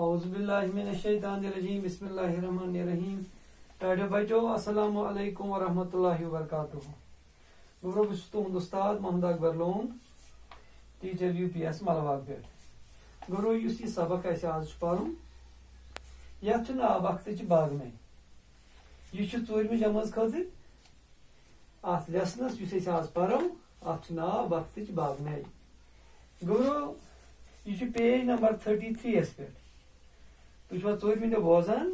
اعوذ باللہ من الشیطان الرجیم بسم اللہ الرحمن الرحیم ٹاڈے بچو السلام علیکم ورحمۃ اللہ وبرکاتہ گوٚو بہٕ چھُس تُہُنٛد اُستاد محمد اکبر لون ٹیٖچر UPS ملواگ پٮ۪ٹھ گوٚو یُس یہِ سبق اَسہِ آز چھُ پَرُن یتھ چھُ ناو وقتٕچ باغنَے یہِ چھُ 4مہِ جمٲژ خٲطرٕ اتھ لیسنس یُس أسۍ آز پرو اتھ چھُ ناو وقتٕچ باغنَے گوٚو یہِ چھُ پیج نمبر 33 یس پٮ۪ٹھ تُہۍ چھُوا 4مہِ دۄہ بوزان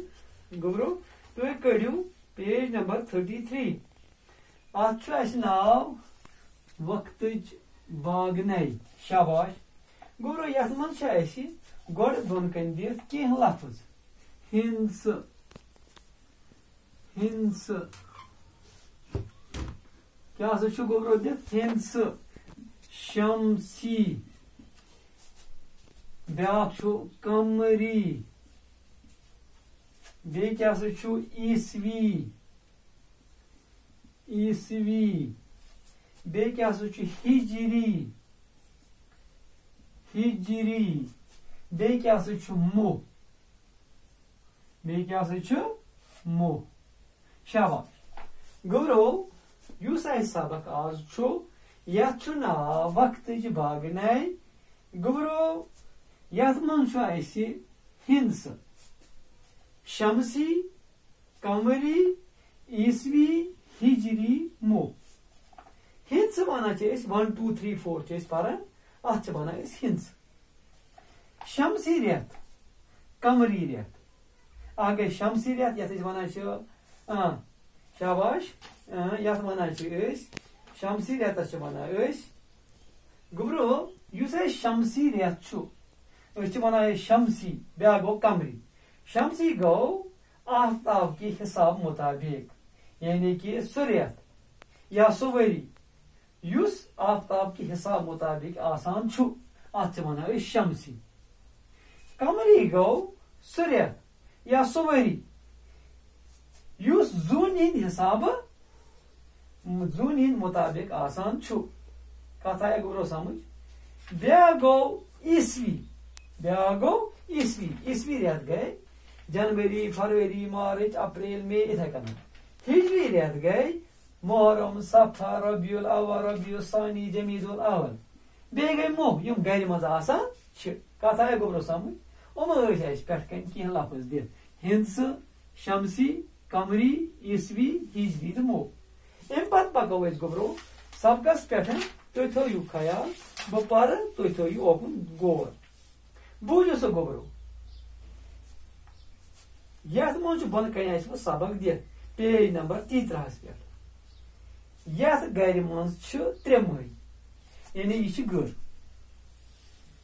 گوٚو تُہۍ کٔڑِو پیج نمبر 33 اتھ چھُ اَسہِ ناو وقتٕچ باغنَے شاباش گوٚو یتھ منٛز چھِ اَسہِ گۄڈٕ بۄن کَنہِ دِتھ کینٛہہ لفظ ہندسہٕ ہندسہٕ کیٛاہ سا چھُ گوٚو دِتھ ہندسہٕ شمسی بیٛاکھ چھُ قمری بیٚیہِ کیٛاہ سا چھُ عیٖسوی عیٖسوی بیٚیہِ کیٛاہ سا چھُ ہجری ہجری بیٚیہِ کیٛاہ سا چھُ مُہ بیٚیہِ کیٛاہ سا چھُ مُہ شاباش گوٚو یُس اَسہِ سبق آز چھُ یتھ چھُ ناو وقتٕچ باغنَے گوٚو یتھ منٛز چھُ اَسہِ ہندسہٕ شمسی قمری عیٖسوی ہجری مُہ ہندسہٕ وَنان چھِ أسۍ 1 2 3 4 چھِ أسۍ پران اتھ چھِ وَنان أسۍ ہندسہٕ شمسی رٮ۪تھ قمری رٮ۪تھ اکھ گٔے شمسی رٮ۪تھ یتھ أسۍ وَنان چھِ شاباش یتھ وَنان چھِ أسۍ شمسی رٮ۪تس چھِ وَنان أسۍ گوٚو یُس اَسہِ شمسی رٮ۪تھ چھُ أسۍ چھِ وَنان أسۍ شمسی بیٛاکھ گوٚو قمری شمسی گوٚو آفتاب کہِ حساب مُطابق یعنی کہِ سُہ رٮ۪تھ یا سُہ ؤری یُس آفتاب کہِ حساب مُطابق آسان چھُ اتھ چھِ وَنان أسۍ شمسی قمری گوٚو سُہ رٮ۪تھ یا سُہ ؤری یُس زوٗنہِ ہٕنٛدِ حسابہٕ زوٗنہِ ہٕنٛدِ مُطابق آسان چھُ کتھ آیا گوٚو سمجھ بیٛاکھ گوٚو عیٖسوی بیٛاکھ گوٚو عیٖسوی عیٖسوی رٮ۪تھ گٔے جنؤری فروری مارچ اپریل مے یِتھے کٔنۍ ہجری رٮ۪تھ گٔے محرم صفر ربیع الاول ربیع الثانی جمیٖد الاول بیٚیہِ گٔے مُہ یِم گرِ منٛز آسان چھِ کتھ آیا گوٚو سمجھ یِم ٲسۍ اَسہِ پٮ۪ٹھ کَنۍ کینٛہہ لفظ دِتھ ہندسہٕ شمسی قمری عیٖسوی ہجری تہٕ مُہ امہِ پتہٕ پکو أسۍ گوٚبرو سبقس پٮ۪ٹھ تُہۍ تھٲیِو خیال بہٕ پرٕ تُہۍ تھٲیِو اوکُن غور بوٗزِو سا گوٚبرو یتھ منٛز چھُ بۄنہٕ کنہِ اَسہِ وۄنۍ سبق دِتھ پیج نمبر 33 پٮ۪ٹھ یتھ گرِ منٛز چھِ 3 مٔہۍ یعنی یہِ چھِ گٔر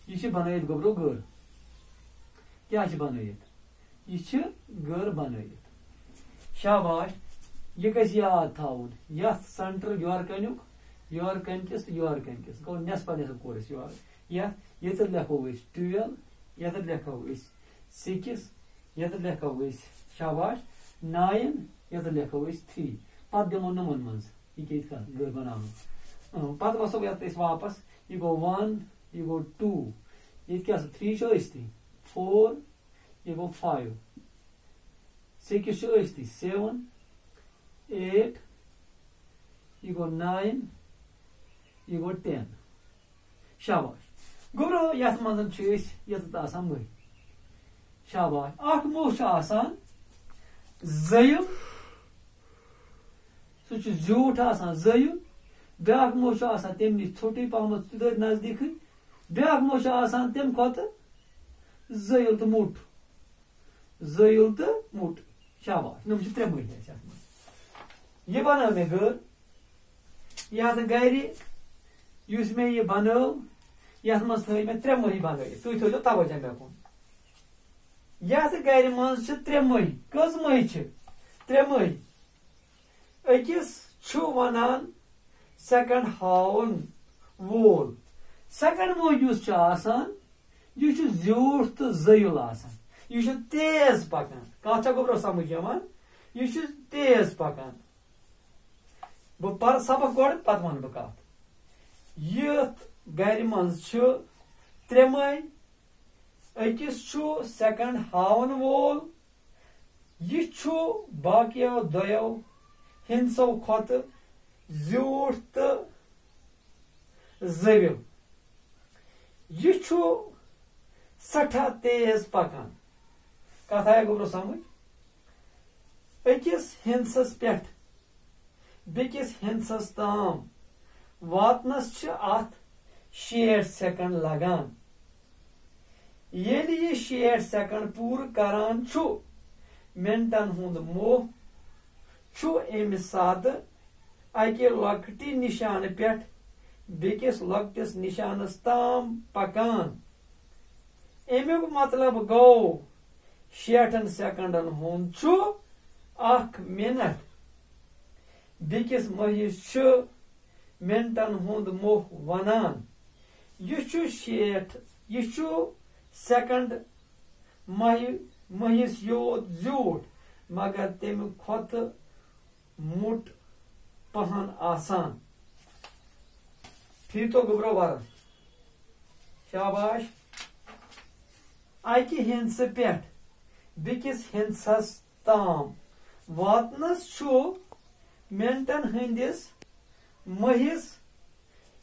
یہِ چھِ بنٲیِتھ گوٚبرو گٔر کیٛاہ چھِ بنٲیِتھ یہِ چھِ گٔر بنٲیِتھ شاباش یہِ گژھِ یاد تھاوُن یتھ سینٹر یورٕ کَنہِ کِس تہٕ یورٕ کَنہِ کِس گوٚو نٮ۪صفا نٮ۪صف کوٚر اَسہِ یورٕ ییٚتٮ۪تھ لیکھو أسۍ 12 ییٚتٮ۪تھ لیکھو أسۍ 6 ییٚتٮ۪تھ لیکھو أسۍ شاباش 9 ییٚتٮ۪تھ لیکھو أسۍ 3 پتہٕ دِمو نُمن منٛز یہِ کیٛاہ کتھ گٔر بناونُک پتہٕ وسو یتھ أسۍ واپس یہِ گوٚو 1 یہِ گوٚو 2 ییٚتہِ کیٛاہ 3 چھُ ٲسۍتھٕے 4 یہِ گوٚو 5 6 چھُ ٲسۍتھٕے 7 8 یہِ گوٚو 9 یہِ گوٚو 10 شاباش گوٚو یتھ منٛز چھِ أسۍ ییٚتٮ۪تھ آسان مٔہۍ شاباش اکھ مُہ چھُ آسان زٲیُل سُہ چھُ زیوٗٹھ آسان زٲیُل بیٛاکھ مُہ چھُ آسان تمہِ نِش ژھوٚٹُے پہمتھ تٔتھۍ نزدیٖکٕے بیٛاکھ مُہ چھُ آسان تمہِ کھۄتہٕ زٲیُل تہٕ موٚٹ زٲیُل تہٕ موٚٹ شاباش یِم چھِ 3 مٔہۍ اَسہِ یتھ منٛز یہِ بنٲو مےٚ گٔر یتھ گرِ یُس مےٚ یہِ بنٲو یتھ منٛز تھٲے مےٚ 3 مٔہۍ بنٲیِتھ تُہۍ تھٲیزیو توجہ مےٚ کُن یتھ گرِ منٛز چھِ 3 مٔہۍ کٔژ مٔہۍ چھِ 3 مٔہۍ أکِس چھُ وَنان سیکنڈ ہاوُن وول سیکنڈ مٔہۍ یُس چھُ آسان یہِ چھُ زیوٗٹھ تہٕ زٲیُل آسان یہِ چھُ تیز پکان کتھ چھا گوٚبرو سمجھ یِوان یہِ چھُ تیز پکان بہٕ پرٕ سبق گۄڈٕ پتہٕ ونہٕ بہٕ کتھ یتھ گرِ منٛز چھِ 3 مٔہۍ أکِس چھُ سیکنڈ ہاون وول یہ چھُ باقیو دویو ہندسو کھۄتہٕ زیوٗٹھ تہٕ زٔوِل یہ چھُ سٹھاہ تیز پکان کتھ آیا گوبرو سمجھ أکِس ہندسس پٮ۪ٹھ بیٚکِس ہندسس تام واتنس چھِ اتھ 60 سیکنڈ لگان ییٚلہِ یہِ 60 سیکنڈ پوٗرٕ کران چھُ منٹن ہُنٛد موہ چھُ امہِ ساتہٕ اکہِ لۄکٹہِ نشانہٕ پٮ۪ٹھ بیٚکِس لۄکٹِس نشانس تام پکان امیُک مطلب گوٚو 60 سیکنڈن ہُنٛد چھُ 1 منٹ بیٚکِس مٔہِس چھُ منٹن ہُنٛد موہ ونان یہِ چھُ سیکنڈ مٔہِس یوت زیوٗٹھ مگر تمہِ کھۄتہٕ موٚٹ پہن آسان ٹھیٖک تو گوبرو ورد شاباش اکہِ ہندسہٕ پٮ۪ٹھ بیٚکِس ہندسس تام واتنس چھُ منٹن ہٕنٛدِس مٔہِس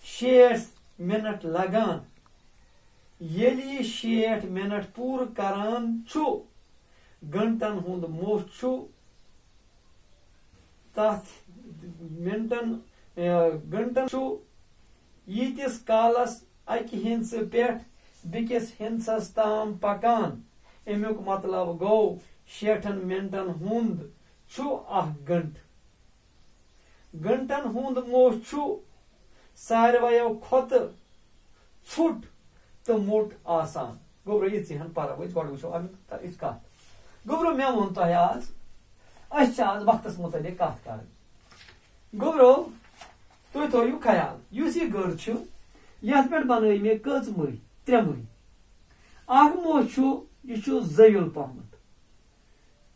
60 منٹ لگان ییٚلہِ یہِ 60 منٹ پوٗرٕ کران چھُ گنٹن ہُنٛد موہ چھُ تتھ گنٹن چھُ ییٖتِس کالس اکہِ ہندسہٕ پٮ۪ٹھ بیٚکِس ہندسس تام پکان امیُک مطلب گوٚو 60 منٹن ہُنٛد چھُ 1 گنٹہٕ گنٹن ہُنٛد موہ چھُ سارویو کھۄتہٕ ژھوٚٹ تہٕ موٚٹ آسان گوبرو یِژٕے ہن پرو أسۍ گۄڈٕ وٕچھو امیُک یِژھ کتھ گوبرو مےٚ ووٚن تۄہہِ آز أسۍ چھِ آز وقتس متعلق کتھ کرٕنۍ گوبرو تُہۍ تھٲیِو خیال یُس یہِ گٔر چھُ یتھ پٮ۪ٹھ بنٲے مےٚ کٔژ مٔہۍ 3 مٔہۍ اکھ موہ چھُ یہِ چھُ زٲوِل پہمت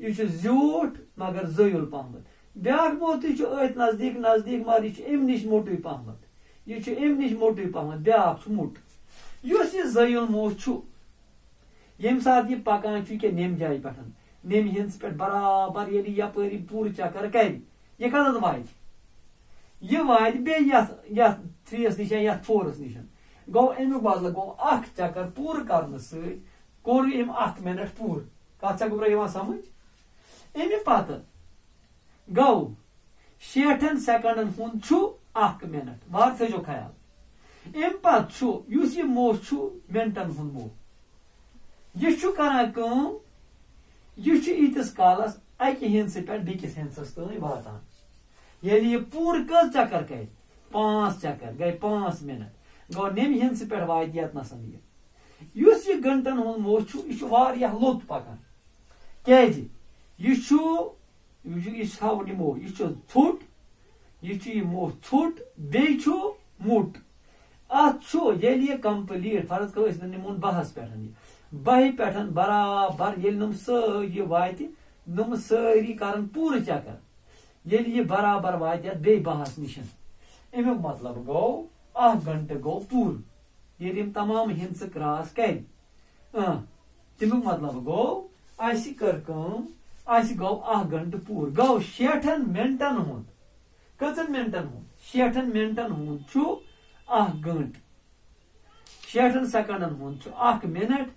یہِ چھُ زیوٗٹھ مگر زٲوِل پہمت بیاکھ موہ تہِ چھُ أتھۍ نزدیٖک مگر یہِ چھُ امہِ نِش موٚٹُے پہمت یہِ چھُ امہِ نِش موٚٹُے پہمت بیاکھ چھُ موٚٹ یُس یہِ زٲوِل موہ چھُ ییٚمہِ ساتہٕ یہِ پکان چھُ یہِ نٮ۪مہِ جایہِ پٮ۪ٹھ نٮ۪مہِ ہندس پٮ۪ٹھ برابر ییٚلہِ یپٲری پوٗرٕ چکر کرِ یہِ کتٮ۪تھ واتہِ یہِ واتہِ بیٚیہِ یتھ 3 نِش یتھ 4 نِش گوٚو امیُک بدلہٕ گوٚو 1 چکر پوٗرٕ کرنہٕ سۭتۍ کوٚر أمۍ 1 منٹ پوٗرٕ کتھ چھا گوبرو یِوان سمجھ امہِ پتہٕ گوٚو 60 سیکنڈن ہُنٛد چھُ 1 منٹ وار تھٲیزیو خیال امہِ پتہٕ چھُ یُس یہِ موہ چھُ منٹن ہُنٛد موہ یہِ چھُ کران کٲم یہِ چھُ ییٖتِس کالس اکہِ ہندسہٕ پٮ۪ٹھ بیٚکِس ہندسس تام واتان ییٚلہِ یہِ پوٗرٕ کٔژ چکر کرِ 5 چکر گٔے 5 منٹ گوٚو نٮ۪مہِ ہندسہٕ پٮ۪ٹھ واتہِ یتنس یہِ یُس یہِ گنٹن ہُنٛد موہ چھُ یہِ چھُ واریاہ لوٚت پکان کیازِ یہِ چھُ تھاوُن یہِ موہ یہِ چھُ ژھوٚٹ یہِ چھُ یہِ موہ ژھوٚٹ بیٚیہِ چھُ موٚٹ اتھ چھُ ییٚلہِ یہِ کمپلیٖٹ فرض کرو أسۍ نِمون 10 پٮ۪ٹھ یہِ 10 پٮ۪ٹھ برابر ییٚلہِ نۄم یہِ واتہِ نۄم سٲری کرن پوٗرٕ چکر ییٚلہِ یہِ برابر واتہِ اتھ بیٚیہِ 10 نِش امیُک مطلب گوٚو 1 گنٹہٕ گوٚو پوٗرٕ ییٚلہِ یِم تمام ہندسہٕ کراس کرِ تمیُک مطلب گوٚو اسہِ کٔر کٲم اسہِ گوٚو 1 گنٹہٕ پوٗرٕ گوٚو 60 منٹن ہُنٛد کٔژن منٹن ہُنٛد 60 منٹن ہُنٛد چھُ 1 گنٹہٕ 60 سیکنڈن ہُنٛد چھُ 1 منٹ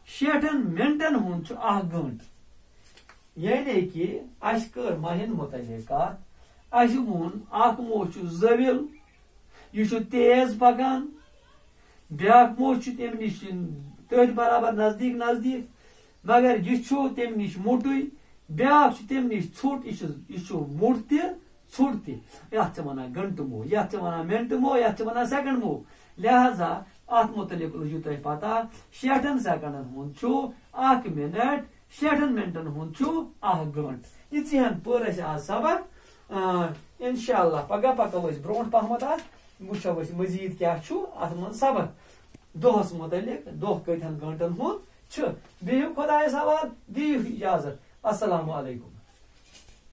60 منٹن ہُنٛد چھُ 1 گنٹہٕ یعنی کہِ اسہِ کٔر مہین متعلق کتھ اسہِ ووٚن اکھ موہ چھُ زٲوِل یہِ چھُ تیز پکان بیاکھ موہ چھُ تمہِ نِش تٔتھۍ برابر نزدیٖک مگر یہِ چھُ تمہِ نِش موٚٹُے بیاکھ چھُ تمہِ نِش ژھوٚٹ یہِ چھُ موٚٹ تہِ ژھوٚٹ تہِ یتھ چھِ ونان گنٹہٕ موہ یتھ چھِ ونان منٹہٕ موہ یتھ چھِ ونان سیکنڈ موہ لہذا اتھ متعلق لٔجِو تۄہہِ پتہ 60 سیکنڈن ہُنٛد چھُ 1 منٹ 60 منٹن ہُنٛد چھُ 1 گنٹہٕ یِژٕے ہن پٔر اسہِ آز سبق انشاءاللہ پگاہ پکو أسۍ برونٛٹھ پہمتھ اتھ وٕچھو أسۍ مزیٖد کیاہ چھُ اتھ منٛز سبق دۄہس متعلق دۄہ کۭتہن گنٹن ہُنٛد چھُ بِہِو خۄدایس حوال دِیِو اجازت السلام علیکم